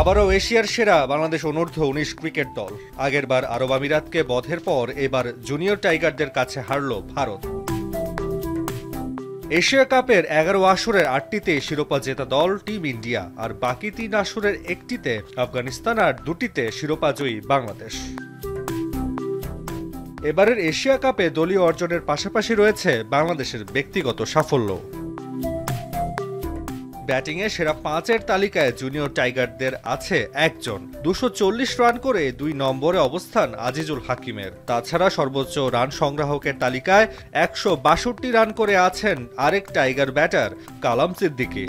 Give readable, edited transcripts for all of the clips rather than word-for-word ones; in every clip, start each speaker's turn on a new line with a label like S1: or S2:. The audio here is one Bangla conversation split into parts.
S1: আবারও এশিয়ার সেরা বাংলাদেশ অনূর্ধ্ব ১৯ ক্রিকেট দল। আগেরবার আরব আমিরাতকে বধের পর এবার জুনিয়র টাইগারদের কাছে হারল ভারত। এশিয়া কাপের ১১ আসরের ৮টিতে শিরোপা জেতা দল টিম ইন্ডিয়া, আর বাকি ৩ আসরের একটিতে আফগানিস্তান আর দুটিতে শিরোপা জয়ী বাংলাদেশ। এবারের এশিয়া কাপে দলীয় অর্জনের পাশাপাশি রয়েছে বাংলাদেশের ব্যক্তিগত সাফল্য। ব্যাটিংয়ে সেরা ৫-এর তালিকায় জুনিয়র টাইগারদের আছে একজন। ২৪০ রান করে ২ নম্বরে অবস্থান আজিজুল হাকিমের। তাছাড়া সর্বোচ্চ রান সংগ্রাহকের তালিকায় ১৬২ রান করে আছেন আরেক টাইগার ব্যাটার কালাম সিদ্দিকী।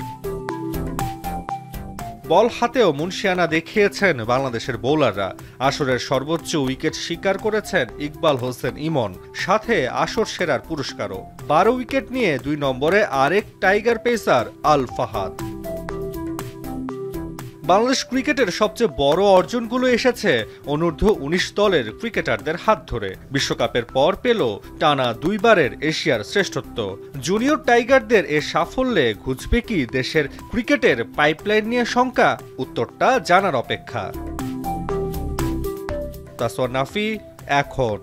S1: বল হাতেও মুনশিয়ানা দেখিয়েছেন বাংলাদেশের বোলাররা। আসরের সর্বোচ্চ উইকেট শিকার করেছেন ইকবাল হোসেন ইমন, সাথে আসর সেরার পুরস্কারও। ১২ উইকেট নিয়ে ২ নম্বরে আরেক টাইগার পেসার আল ফাহাদ। বাংলাদেশ ক্রিকেটের সবচেয়ে বড় অর্জনগুলো এসেছে অনূর্ধ্ব ১৯ দলের ক্রিকেটারদের হাত ধরে। বিশ্বকাপের পর পেল টানা ২ বারের এশিয়ার শ্রেষ্ঠত্ব। জুনিয়র টাইগারদের এ সাফল্যে ঘুচবে কি দেশের ক্রিকেটের পাইপলাইন নিয়ে শঙ্কা? উত্তরটা জানার অপেক্ষা। তাসওয়ার নাফি, এখন।